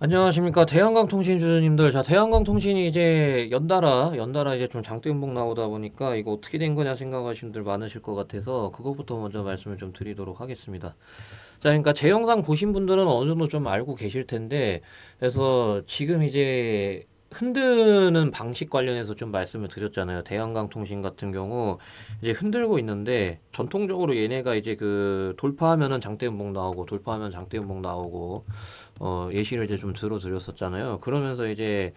안녕하십니까 대한강통신 주주님들. 자, 대한강통신이 이제 연달아 이제 좀 장대음봉 나오다 보니까 이거 어떻게 된 거냐 생각하시는 분들 많으실 것 같아서 그것부터 먼저 말씀을 좀 드리도록 하겠습니다. 자, 그러니까 제 영상 보신 분들은 어느 정도 좀 알고 계실 텐데, 그래서 지금 이제 흔드는 방식 관련해서 좀 말씀을 드렸잖아요. 대한강통신 같은 경우 이제 흔들고 있는데, 전통적으로 얘네가 이제 그 돌파하면은 장대음봉 나오고 돌파하면 장대음봉 나오고 예시를 이제 좀 들어드렸었잖아요. 그러면서 이제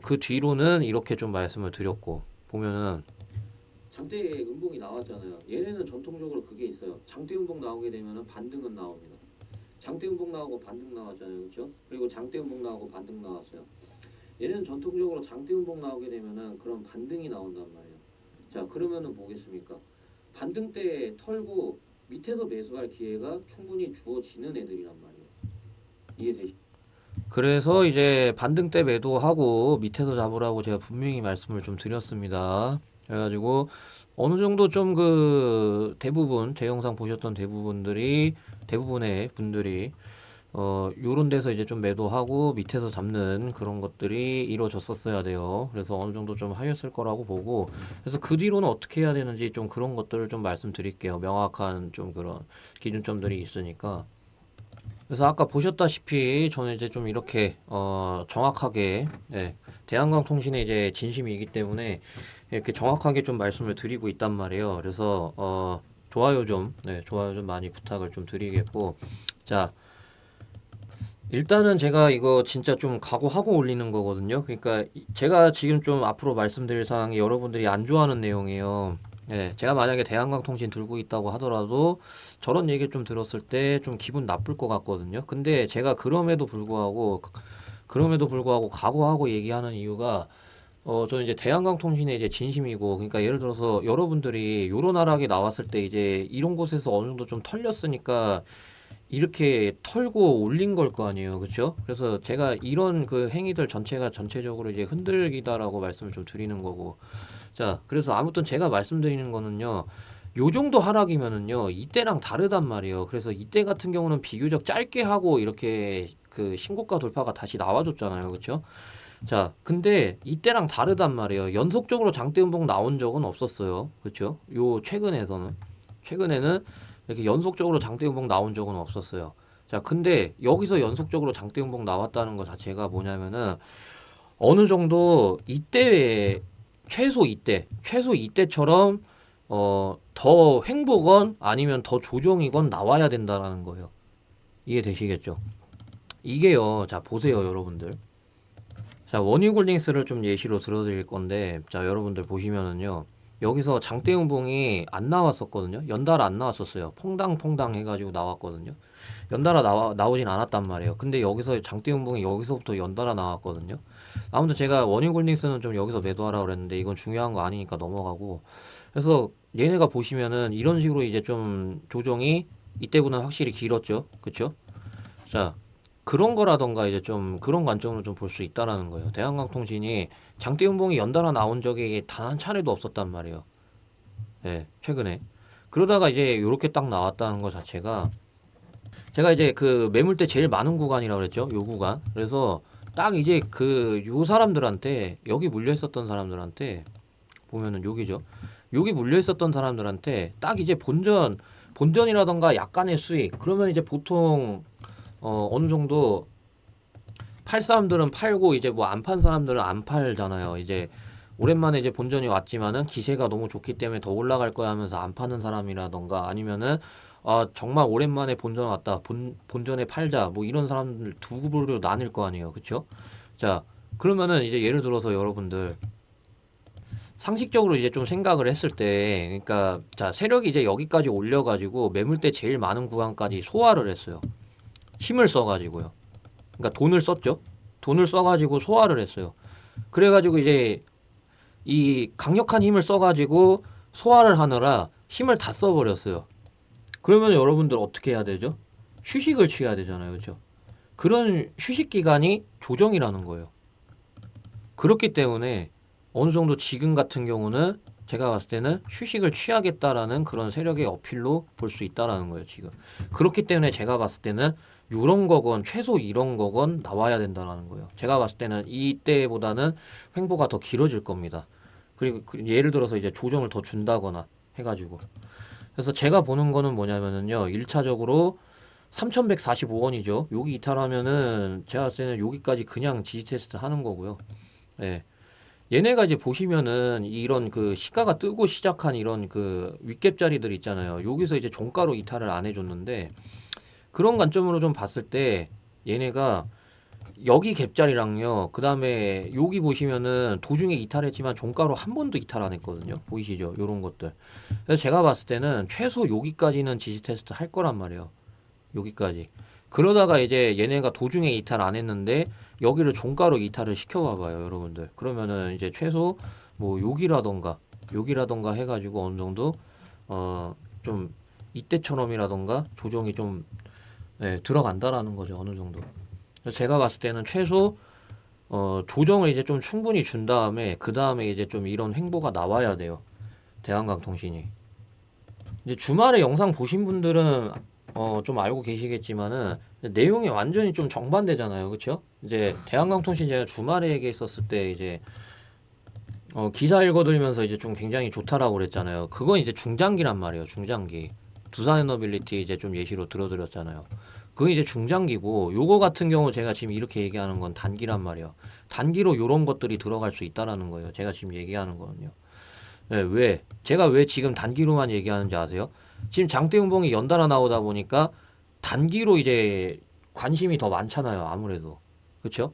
그 뒤로는 이렇게 좀 말씀을 드렸고, 보면은 장대 음봉이 나왔잖아요. 얘네는 전통적으로 그게 있어요. 장대 음봉 나오게 되면은 반등은 나옵니다. 장대 음봉 나오고 반등 나왔잖아요, 그렇죠? 그리고 장대 음봉 나오고 반등 나왔어요. 얘는 전통적으로 장대 음봉 나오게 되면은 그런 반등이 나온단 말이에요. 자, 그러면은 뭐겠습니까? 반등 때 털고 밑에서 매수할 기회가 충분히 주어지는 애들이란 말이에요. 이해되시? 그래서 이제 반등 때 매도하고 밑에서 잡으라고 제가 분명히 말씀을 좀 드렸습니다. 그래가지고 어느 정도 좀 그 대부분 제 영상 보셨던 대부분의 분들이 요런 데서 이제 좀 매도하고 밑에서 잡는 그런 것들이 이루어졌었어야 돼요. 그래서 어느 정도 좀 하였을 거라고 보고, 그래서 그 뒤로는 어떻게 해야 되는지 좀 그런 것들을 좀 말씀드릴게요. 명확한 좀 그런 기준점들이 있으니까. 그래서 아까 보셨다시피 저는 이제 좀 이렇게 정확하게, 예, 대한강통신의 이제 진심이기 때문에 이렇게 정확하게 좀 말씀을 드리고 있단 말이에요. 그래서 좋아요 좀 많이 부탁을 좀 드리겠고, 자, 일단은 제가 이거 진짜 좀 각오하고 올리는 거거든요. 그러니까 제가 지금 좀 앞으로 말씀드릴 사항이 여러분들이 안 좋아하는 내용이에요. 예, 제가 만약에 대한강통신 들고 있다고 하더라도 저런 얘기를 좀 들었을 때 좀 기분 나쁠 것 같거든요. 근데 제가 그럼에도 불구하고 각오하고 얘기하는 이유가 저는 이제 대한강통신의 이제 진심이고, 그러니까 예를 들어서 여러분들이 요런 하락이 나왔을 때 이제 이런 곳에서 어느 정도 좀 털렸으니까 이렇게 털고 올린 걸 거 아니에요. 그렇죠? 그래서 제가 이런 그 행위들 전체가 전체적으로 이제 흔들기다라고 말씀을 좀 드리는 거고. 자, 그래서 아무튼 제가 말씀드리는 거는요. 요 정도 하락이면은요. 이때랑 다르단 말이에요. 그래서 이때 같은 경우는 비교적 짧게 하고 이렇게 그 신고가 돌파가 다시 나와줬잖아요. 그렇죠? 자, 근데 이때랑 다르단 말이에요. 연속적으로 장대 음봉 나온 적은 없었어요. 그렇죠? 요 최근에는 이렇게 연속적으로 장대 음봉 나온 적은 없었어요. 자, 근데 여기서 연속적으로 장대 음봉 나왔다는 것 자체가 뭐냐면은 어느 정도 이때 최소 이때처럼 더 횡보건 아니면 더 조정이건 나와야 된다라는 거예요. 이해되시겠죠? 이게요. 자, 보세요, 여러분들. 자, 원유골딩스를 좀 예시로 들어드릴 건데, 자, 여러분들 보시면은요, 여기서 장대음봉이 안 나왔었거든요. 연달아 안 나왔었어요. 퐁당퐁당 해가지고 나왔거든요. 연달아 나오진 않았단 말이에요. 근데 여기서 장대음봉이 여기서부터 연달아 나왔거든요. 아무튼 제가 원유골딩스는 좀 여기서 매도하라 그랬는데, 이건 중요한 거 아니니까 넘어가고. 그래서 얘네가 보시면은 이런 식으로 이제 좀 조정이 이때보다는 확실히 길었죠. 그쵸? 자, 그런 거라던가 이제 좀 그런 관점으로 좀 볼 수 있다라는 거예요. 대한강통신이 장대 음봉이 연달아 나온 적이 단 한 차례도 없었단 말이에요. 예, 최근에. 그러다가 이제 요렇게 딱 나왔다는 것 자체가 제가 이제 그 매물대 제일 많은 구간이라고 그랬죠. 요 구간. 그래서 딱 이제 그 요 사람들한테 여기 물려 있었던 사람들한테 보면은 여기죠. 여기 물려 있었던 사람들한테 딱 이제 본전이라던가 약간의 수익 그러면 이제 보통 어느 정도 팔 사람들은 팔고 이제 뭐 안 판 사람들은 안 팔잖아요. 이제 오랜만에 이제 본전이 왔지만은 기세가 너무 좋기 때문에 더 올라갈 거야 하면서 안 파는 사람이라던가 아니면은 아 정말 오랜만에 본전 왔다 본전에 팔자 뭐 이런 사람들 두 그룹으로 나뉠 거 아니에요. 그쵸? 자, 그러면은 이제 예를 들어서 여러분들 상식적으로 이제 좀 생각을 했을 때 그러니까 자 세력이 이제 여기까지 올려가지고 매물대 제일 많은 구간까지 소화를 했어요. 힘을 써가지고요. 그러니까 돈을 썼죠. 돈을 써가지고 소화를 했어요. 그래가지고 이제 이 강력한 힘을 써가지고 소화를 하느라 힘을 다 써버렸어요. 그러면 여러분들 어떻게 해야 되죠? 휴식을 취해야 되잖아요. 그렇죠? 그런 휴식 기간이 조정이라는 거예요. 그렇기 때문에 어느 정도 지금 같은 경우는 제가 봤을 때는 휴식을 취하겠다라는 그런 세력의 어필로 볼 수 있다라는 거예요, 지금. 그렇기 때문에 제가 봤을 때는 요런 거건 최소 이런 거건 나와야 된다라는 거예요. 제가 봤을 때는 이때보다는 횡보가 더 길어질 겁니다. 그리고 예를 들어서 이제 조정을 더 준다거나 해가지고. 그래서 제가 보는 거는 뭐냐면은요, 1차적으로 3,145원이죠. 여기 이탈하면은 제가 봤을 때는 여기까지 그냥 지지 테스트 하는 거고요. 예. 얘네가 이제 보시면은 이런 그 시가가 뜨고 시작한 이런 그 윗갭 자리들 있잖아요. 여기서 이제 종가로 이탈을 안 해줬는데 그런 관점으로 좀 봤을 때 얘네가 여기 갭자리랑요. 그 다음에 여기 보시면은 도중에 이탈했지만 종가로 한 번도 이탈 안 했거든요. 보이시죠? 요런 것들. 그래서 제가 봤을 때는 최소 여기까지는 지지 테스트 할 거란 말이에요. 여기까지. 그러다가 이제 얘네가 도중에 이탈 안 했는데 여기를 종가로 이탈을 시켜봐봐요, 여러분들. 그러면은 이제 최소 뭐 여기라던가 해가지고 어느 정도 좀 이때처럼이라던가 조정이 좀 들어간다라는 거죠, 어느 정도. 그래서 제가 봤을 때는 최소 조정을 이제 좀 충분히 준 다음에 그 다음에 이제 좀 이런 횡보가 나와야 돼요, 대한강통신이. 이제 주말에 영상 보신 분들은 좀 알고 계시겠지만은 내용이 완전히 좀 정반대잖아요. 그쵸? 이제 대한강통신 제가 주말에 얘기했었을 때 이제 기사 읽어드리면서 이제 좀 굉장히 좋다라고 그랬잖아요. 그건 이제 중장기란 말이에요. 중장기. 두산에너빌리티 이제 좀 예시로 들어드렸잖아요. 그건 이제 중장기고 요거 같은 경우 제가 지금 이렇게 얘기하는 건 단기란 말이에요. 단기로 요런 것들이 들어갈 수 있다라는 거예요. 제가 지금 얘기하는 거는요. 네, 왜? 제가 왜 지금 단기로만 얘기하는지 아세요? 지금 장대음봉이 연달아 나오다 보니까 단기로 이제 관심이 더 많잖아요. 아무래도. 그쵸?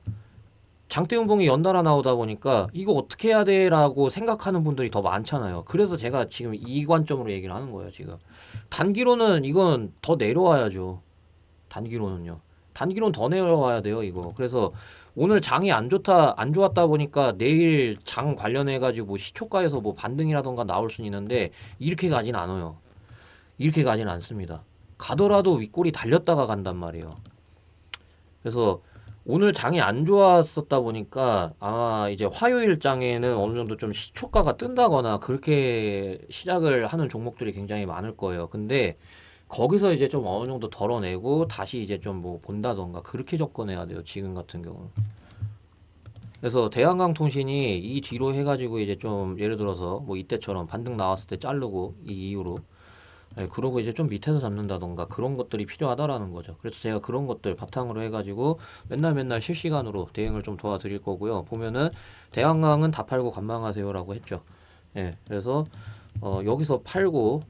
장대음봉이 연달아 나오다 보니까 이거 어떻게 해야 돼라고 생각하는 분들이 더 많잖아요. 그래서 제가 지금 이 관점으로 얘기를 하는 거예요. 지금. 단기로는 이건 더 내려와야죠. 단기로는요. 단기로는 더 내려와야 돼요. 이거. 그래서 오늘 장이 안 좋았다 보니까 내일 장 관련해 가지고 시초가에서 뭐 반등이라던가 나올 수는 있는데 이렇게 가진 않아요. 이렇게 가진 않습니다. 가더라도 윗골이 달렸다가 간단 말이에요. 그래서 오늘 장이 안 좋았었다 보니까 아마 이제 화요일 장에는 어느 정도 좀 시초가가 뜬다거나 그렇게 시작을 하는 종목들이 굉장히 많을 거예요. 근데 거기서 이제 좀 어느 정도 덜어내고 다시 이제 좀 뭐 본다던가 그렇게 접근해야 돼요. 지금 같은 경우는. 그래서 대한강통신이 이 뒤로 해가지고 이제 좀 예를 들어서 뭐 이때처럼 반등 나왔을 때 자르고 이 이후로 그러고 이제 좀 밑에서 잡는다던가 그런 것들이 필요하다라는 거죠. 그래서 제가 그런 것들 바탕으로 해가지고 맨날 실시간으로 대응을 좀 도와드릴 거고요. 보면은 대한강은 다 팔고 관망하세요라고 했죠. 그래서 여기서 팔고,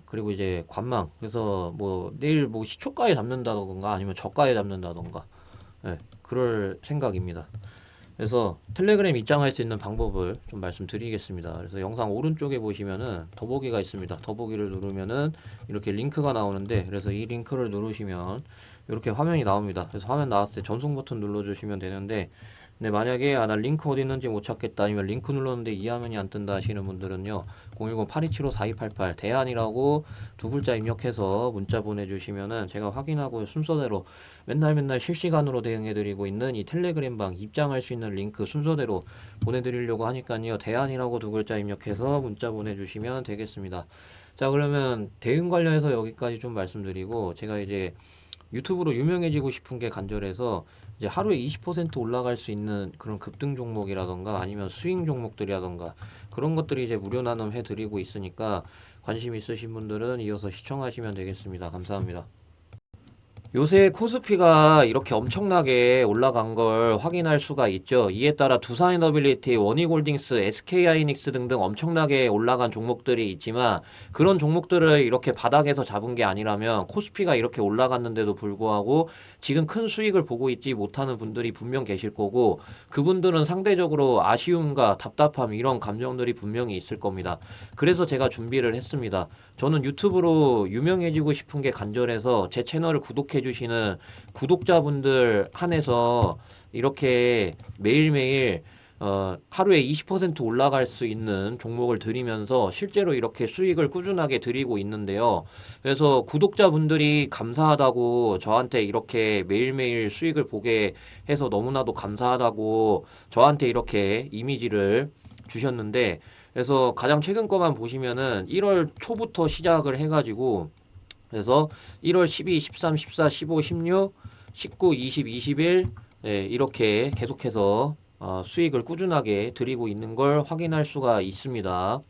그리고 이제 관망. 그래서 뭐 내일 뭐 시초가에 잡는다던가 아니면 저가에 잡는다던가, 그럴 생각입니다. 그래서 텔레그램 입장할 수 있는 방법을 좀 말씀드리겠습니다. 그래서 영상 오른쪽에 보시면은 더보기가 있습니다. 더보기를 누르면은 이렇게 링크가 나오는데, 그래서 이 링크를 누르시면 이렇게 화면이 나옵니다. 그래서 화면 나왔을 때 전송 버튼 눌러주시면 되는데, 근데 만약에 나 링크 어디 있는지 못 찾겠다 아니면 링크 눌렀는데 이 화면이 안 뜬다 하시는 분들은요, 010-8275-4288 대안이라고 두 글자 입력해서 문자 보내주시면은 제가 확인하고 순서대로 맨날 실시간으로 대응해드리고 있는 이 텔레그램방 입장할 수 있는 링크 순서대로 보내드리려고 하니까요, 대안이라고 두 글자 입력해서 문자 보내주시면 되겠습니다. 자, 그러면 대응 관련해서 여기까지 좀 말씀드리고, 제가 이제 유튜브로 유명해지고 싶은 게 간절해서 이제 하루에 20% 올라갈 수 있는 그런 급등 종목이라던가 아니면 스윙 종목들이라던가 그런 것들이 이제 무료 나눔 해드리고 있으니까 관심 있으신 분들은 이어서 시청하시면 되겠습니다. 감사합니다. 요새 코스피가 이렇게 엄청나게 올라간 걸 확인할 수가 있죠. 이에 따라 두산에너빌리티, 원희골딩스, SK하이닉스 등등 엄청나게 올라간 종목들이 있지만 그런 종목들을 이렇게 바닥에서 잡은 게 아니라면 코스피가 이렇게 올라갔는데도 불구하고 지금 큰 수익을 보고 있지 못하는 분들이 분명 계실 거고, 그분들은 상대적으로 아쉬움과 답답함 이런 감정들이 분명히 있을 겁니다. 그래서 제가 준비를 했습니다. 저는 유튜브로 유명해지고 싶은 게 간절해서 제 채널을 구독해 주시는 구독자분들 한해서 이렇게 매일매일 하루에 20% 올라갈 수 있는 종목을 드리면서 실제로 이렇게 수익을 꾸준하게 드리고 있는데요. 그래서 구독자분들이 감사하다고 저한테 이렇게 매일매일 수익을 보게 해서 너무나도 감사하다고 저한테 이렇게 이미지를 주셨는데, 그래서 가장 최근 거만 보시면은 1월 초부터 시작을 해가지고 그래서 1월 12, 13, 14, 15, 16, 19, 20, 21 이렇게 계속해서 수익을 꾸준하게 드리고 있는 걸 확인할 수가 있습니다.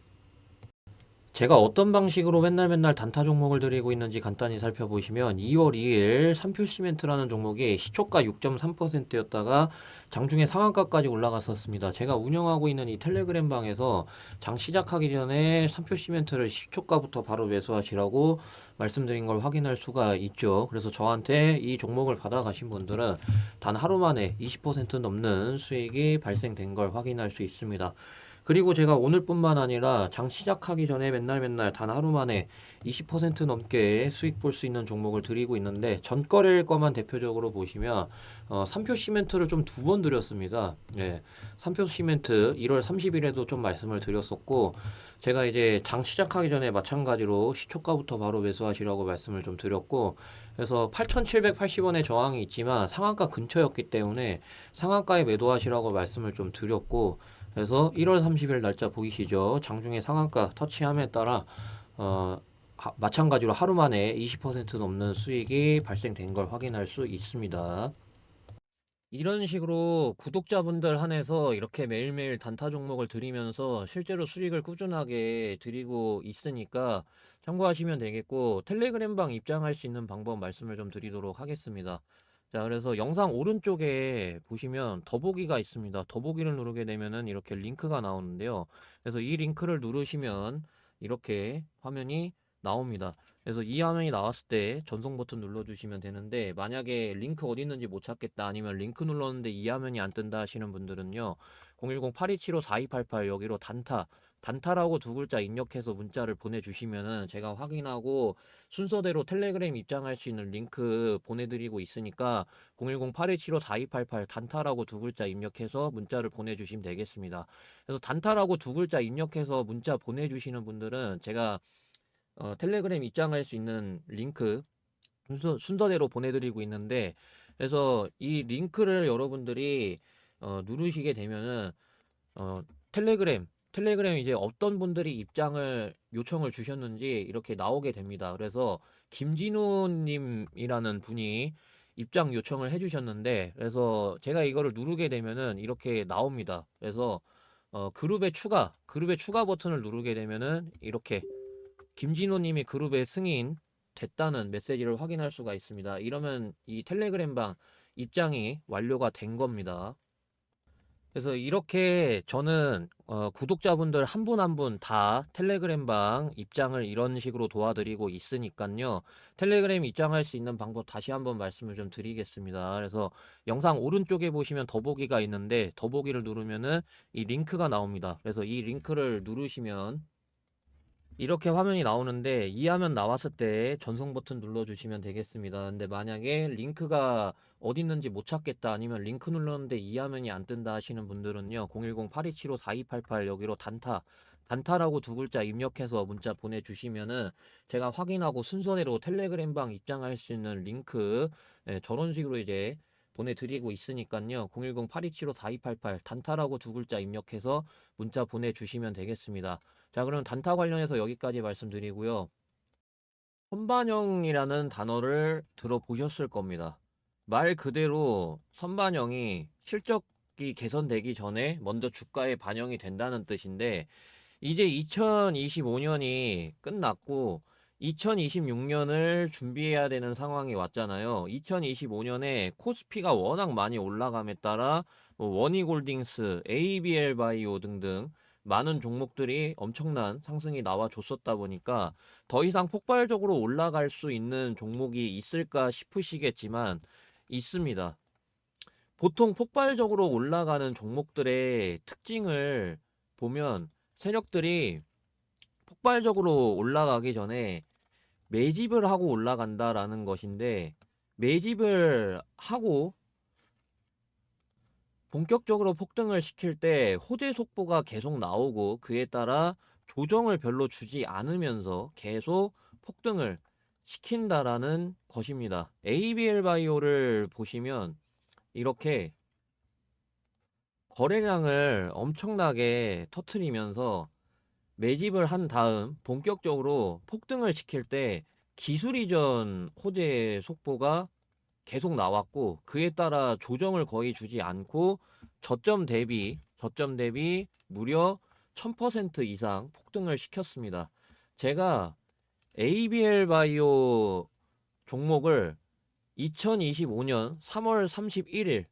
제가 어떤 방식으로 맨날 단타 종목을 드리고 있는지 간단히 살펴보시면 2월 2일 삼표시멘트라는 종목이 시초가 6.3%였다가 장중에 상한가까지 올라갔었습니다. 제가 운영하고 있는 이 텔레그램 방에서 장 시작하기 전에 삼표시멘트를 시초가부터 바로 매수하시라고 말씀드린 걸 확인할 수가 있죠. 그래서 저한테 이 종목을 받아가신 분들은 단 하루 만에 20% 넘는 수익이 발생된 걸 확인할 수 있습니다. 그리고 제가 오늘뿐만 아니라 장 시작하기 전에 맨날 단 하루 만에 20% 넘게 수익 볼 수 있는 종목을 드리고 있는데 전거래일 거만 대표적으로 보시면 삼표 시멘트를 좀 두 번 드렸습니다. 예, 삼표 시멘트 1월 30일에도 좀 말씀을 드렸었고 제가 이제 장 시작하기 전에 마찬가지로 시초가부터 바로 매수하시라고 말씀을 좀 드렸고 그래서 8,780원의 저항이 있지만 상한가 근처였기 때문에 상한가에 매도하시라고 말씀을 좀 드렸고 그래서 1월 30일 날짜 보이시죠? 장중에 상한가 터치함에 따라 마찬가지로 하루 만에 20% 넘는 수익이 발생된 걸 확인할 수 있습니다. 이런 식으로 구독자분들 한해서 이렇게 매일매일 단타 종목을 드리면서 실제로 수익을 꾸준하게 드리고 있으니까 참고하시면 되겠고 텔레그램방 입장할 수 있는 방법 말씀을 좀 드리도록 하겠습니다. 자, 그래서 영상 오른쪽에 보시면 더보기가 있습니다. 더보기를 누르게 되면은 이렇게 링크가 나오는데요. 그래서 이 링크를 누르시면 이렇게 화면이 나옵니다. 그래서 이 화면이 나왔을 때 전송 버튼 눌러주시면 되는데 만약에 링크 어디 있는지 못 찾겠다 아니면 링크 눌렀는데 이 화면이 안 뜬다 하시는 분들은요 010-8275-4288 여기로 단타라고 두 글자 입력해서 문자를 보내주시면은 제가 확인하고 순서대로 텔레그램 입장할 수 있는 링크 보내드리고 있으니까 010-8275-4288 단타라고 두 글자 입력해서 문자를 보내주시면 되겠습니다. 그래서 단타라고 두 글자 입력해서 문자 보내주시는 분들은 제가 텔레그램 입장할 수 있는 링크 순서대로 보내드리고 있는데 그래서 이 링크를 여러분들이 누르시게 되면은 어, 텔레그램 이제 어떤 분들이 입장을 요청을 주셨는지 이렇게 나오게 됩니다. 그래서 김진우님이라는 분이 입장 요청을 해주셨는데 그래서 제가 이거를 누르게 되면은 이렇게 나옵니다. 그래서 그룹의 추가 버튼을 누르게 되면은 이렇게 김진호님이 그룹에 승인 됐다는 메시지를 확인할 수가 있습니다. 이러면 이 텔레그램방 입장이 완료가 된 겁니다. 그래서 이렇게 저는 구독자분들 한 분 한 분 다 텔레그램방 입장을 이런 식으로 도와드리고 있으니까요. 텔레그램 입장할 수 있는 방법 다시 한번 말씀을 좀 드리겠습니다. 그래서 영상 오른쪽에 보시면 더보기가 있는데 더보기를 누르면은 이 링크가 나옵니다. 그래서 이 링크를 누르시면 이렇게 화면이 나오는데 이 화면 나왔을 때 전송 버튼 눌러주시면 되겠습니다. 근데 만약에 링크가 어디 있는지 못 찾겠다 아니면 링크 눌렀는데 이 화면이 안 뜬다 하시는 분들은요 010-8275-4288 여기로 단타라고 두 글자 입력해서 문자 보내주시면은 제가 확인하고 순서대로 텔레그램방 입장할 수 있는 링크 저런 식으로 이제 보내드리고 있으니까요 010-8275-4288 단타라고 두 글자 입력해서 문자 보내주시면 되겠습니다. 자, 그럼 단타 관련해서 여기까지 말씀드리고요. 선반영이라는 단어를 들어보셨을 겁니다. 말 그대로 선반영이 실적이 개선되기 전에 먼저 주가에 반영이 된다는 뜻인데 이제 2025년이 끝났고 2026년을 준비해야 되는 상황이 왔잖아요. 2025년에 코스피가 워낙 많이 올라감에 따라 뭐 원희골딩스, ABL 바이오 등등 많은 종목들이 엄청난 상승이 나와 줬었다 보니까 더 이상 폭발적으로 올라갈 수 있는 종목이 있을까 싶으시겠지만 있습니다. 보통 폭발적으로 올라가는 종목들의 특징을 보면 세력들이 폭발적으로 올라가기 전에 매집을 하고 올라간다라는 것인데 매집을 하고 본격적으로 폭등을 시킬 때 호재 속보가 계속 나오고 그에 따라 조정을 별로 주지 않으면서 계속 폭등을 시킨다라는 것입니다. ABL 바이오를 보시면 이렇게 거래량을 엄청나게 터트리면서 매집을 한 다음 본격적으로 폭등을 시킬 때 기술 이전 호재 속보가 계속 나왔고, 그에 따라 조정을 거의 주지 않고 저점 대비 무려 1000% 이상 폭등을 시켰습니다. 제가 ABL 바이오 종목을 2025년 3월 31일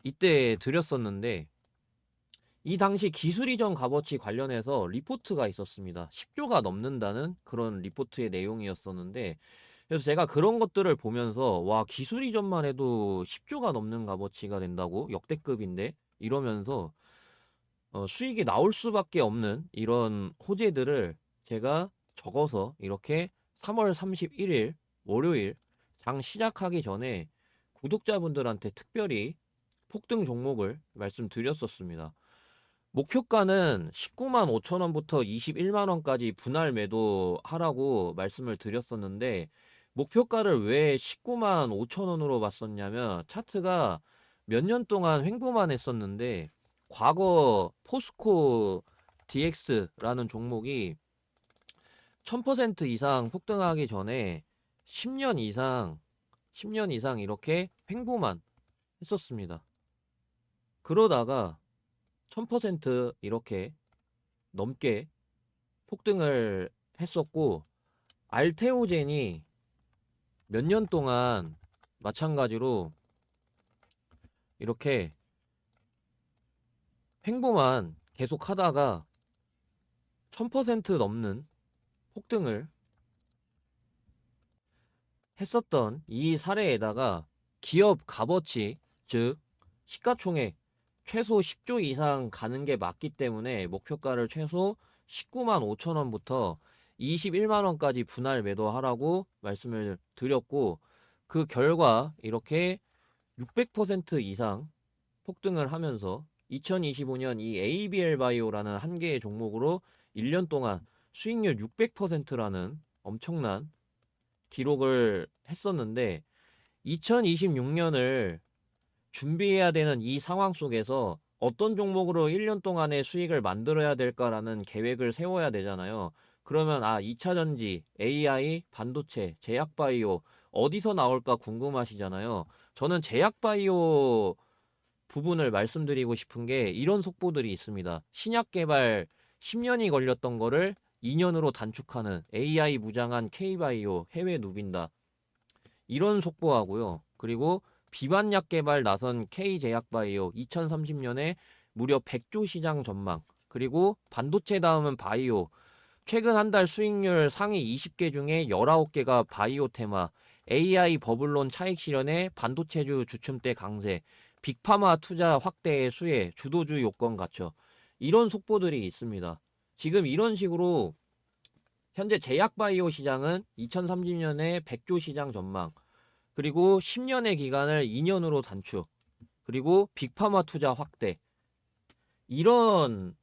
이때 드렸었는데, 이 당시 기술 이전 값어치 관련해서 리포트가 있었습니다. 10조가 넘는다는 그런 리포트의 내용이었었는데, 그래서 제가 그런 것들을 보면서 와, 기술 이전만 해도 10조가 넘는 값어치가 된다고? 역대급인데? 이러면서 수익이 나올 수밖에 없는 이런 호재들을 제가 적어서 이렇게 3월 31일 월요일 장 시작하기 전에 구독자분들한테 특별히 폭등 종목을 말씀드렸었습니다. 목표가는 19만 5천 원부터 21만 원까지 분할 매도하라고 말씀을 드렸었는데, 목표가를 왜 19만 5천 원으로 봤었냐면 차트가 몇 년 동안 횡보만 했었는데, 과거 포스코 DX라는 종목이 1000% 이상 폭등하기 전에 10년 이상 이렇게 횡보만 했었습니다. 그러다가 1000% 이렇게 넘게 폭등을 했었고, 알테오젠이 몇 년 동안 마찬가지로 이렇게 횡보만 계속 하다가 1000% 넘는 폭등을 했었던 이 사례에다가 기업 값어치, 즉 시가총액 최소 10조 이상 가는 게 맞기 때문에 목표가를 최소 19만 5천 원부터 21만 원까지 분할 매도하라고 말씀을 드렸고, 그 결과 이렇게 600% 이상 폭등을 하면서 2025년 이 ABL 바이오라는 한 개의 종목으로 1년 동안 수익률 600%라는 엄청난 기록을 했었는데, 2026년을 준비해야 되는 이 상황 속에서 어떤 종목으로 1년 동안의 수익을 만들어야 될까라는 계획을 세워야 되잖아요. 그러면 2차 전지, AI, 반도체, 제약바이오 어디서 나올까 궁금하시잖아요. 저는 제약바이오 부분을 말씀드리고 싶은 게 이런 속보들이 있습니다. 신약 개발 10년이 걸렸던 거를 2년으로 단축하는 AI 무장한 K바이오 해외 누빈다. 이런 속보하고요. 그리고 비반약 개발 나선 K제약바이오 2030년에 무려 100조 시장 전망. 그리고 반도체 다음은 바이오. 최근 한 달 수익률 상위 20개 중에 19개가 바이오 테마. AI 버블론 차익 실현에 반도체주 주춤대 강세. 빅파마 투자 확대의 수혜. 주도주 요건 갖춰. 이런 속보들이 있습니다. 지금 이런 식으로 현재 제약바이오 시장은 2030년에 100조 시장 전망, 그리고 10년의 기간을 2년으로 단축, 그리고 빅파마 투자 확대, 이런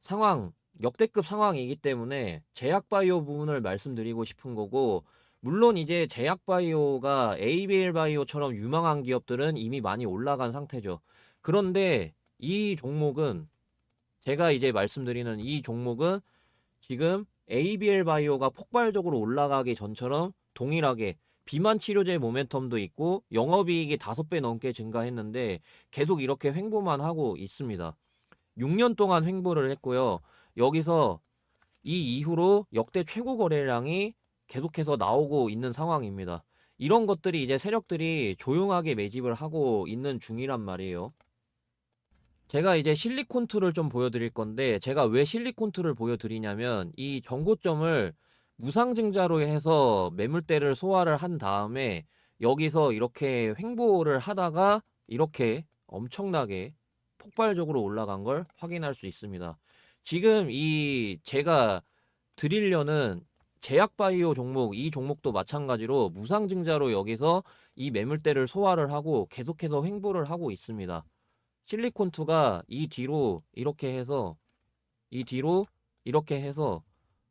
상황, 역대급 상황이기 때문에 제약바이오 부분을 말씀드리고 싶은 거고, 물론 이제 제약바이오가 ABL 바이오처럼 유망한 기업들은 이미 많이 올라간 상태죠. 그런데 이 종목은, 제가 이제 말씀드리는 이 종목은 지금 ABL 바이오가 폭발적으로 올라가기 전처럼 동일하게 비만 치료제 모멘텀도 있고 영업이익이 5배 넘게 증가했는데 계속 이렇게 횡보만 하고 있습니다. 6년 동안 횡보를 했고요. 여기서 이 이후로 역대 최고 거래량이 계속해서 나오고 있는 상황입니다. 이런 것들이 이제 세력들이 조용하게 매집을 하고 있는 중이란 말이에요. 제가 이제 실리콘2를 좀 보여드릴 건데, 제가 왜 실리콘2를 보여드리냐면 이 정고점을 무상증자로 해서 매물대를 소화를 한 다음에 여기서 이렇게 횡보를 하다가 이렇게 엄청나게 폭발적으로 올라간 걸 확인할 수 있습니다. 지금 이 제가 드리려는 제약바이오 종목, 이 종목도 마찬가지로 무상증자로 여기서 이 매물대를 소화를 하고 계속해서 횡보를 하고 있습니다. 실리콘2가 이 뒤로 이렇게 해서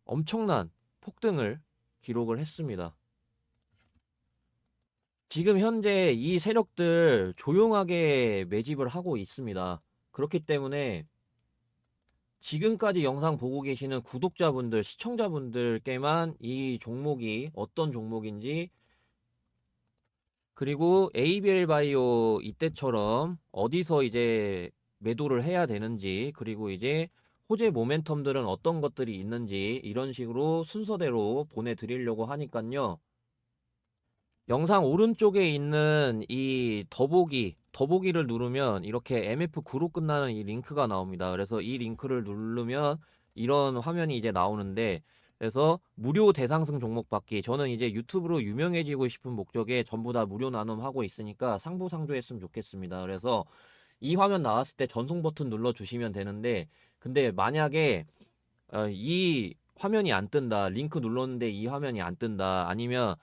엄청난 폭등을 기록을 했습니다. 지금 현재 이 세력들 조용하게 매집을 하고 있습니다. 그렇기 때문에 지금까지 영상 보고 계시는 구독자분들, 시청자분들께만 이 종목이 어떤 종목인지, 그리고 ABL 바이오 이때처럼 어디서 이제 매도를 해야 되는지, 그리고 이제 호재 모멘텀들은 어떤 것들이 있는지 이런 식으로 순서대로 보내드리려고 하니깐요. 영상 오른쪽에 있는 이 더보기를 누르면 이렇게 MF9로 끝나는 이 링크가 나옵니다. 그래서 이 링크를 누르면 이런 화면이 이제 나오는데, 그래서 무료 대상승 종목 받기, 저는 이제 유튜브로 유명해지고 싶은 목적에 전부 다 무료 나눔하고 있으니까 상부상조했으면 좋겠습니다. 그래서 이 화면 나왔을 때 전송 버튼 눌러 주시면 되는데, 근데 만약에 이 화면이 안 뜬다, 링크 눌렀는데 이 화면이 안 뜬다, 아니면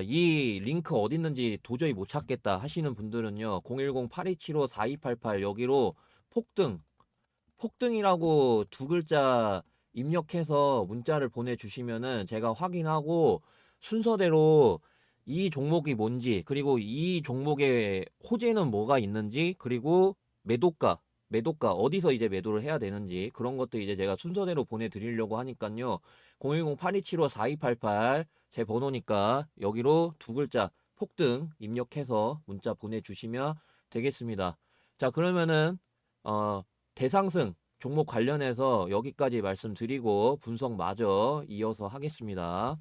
이 링크 어디 있는지 도저히 못 찾겠다 하시는 분들은요, 010-8275-4288 여기로 폭등, 폭등이라고 두 글자 입력해서 문자를 보내주시면은 제가 확인하고 순서대로 이 종목이 뭔지, 그리고 이 종목의 호재는 뭐가 있는지, 그리고 매도가 어디서 이제 매도를 해야 되는지 그런 것도 이제 제가 순서대로 보내드리려고 하니깐요. 010-8275-4288 제 번호니까 여기로 두 글자 폭등 입력해서 문자 보내주시면 되겠습니다. 자, 그러면은 대상승 종목 관련해서 여기까지 말씀드리고 분석 마저 이어서 하겠습니다.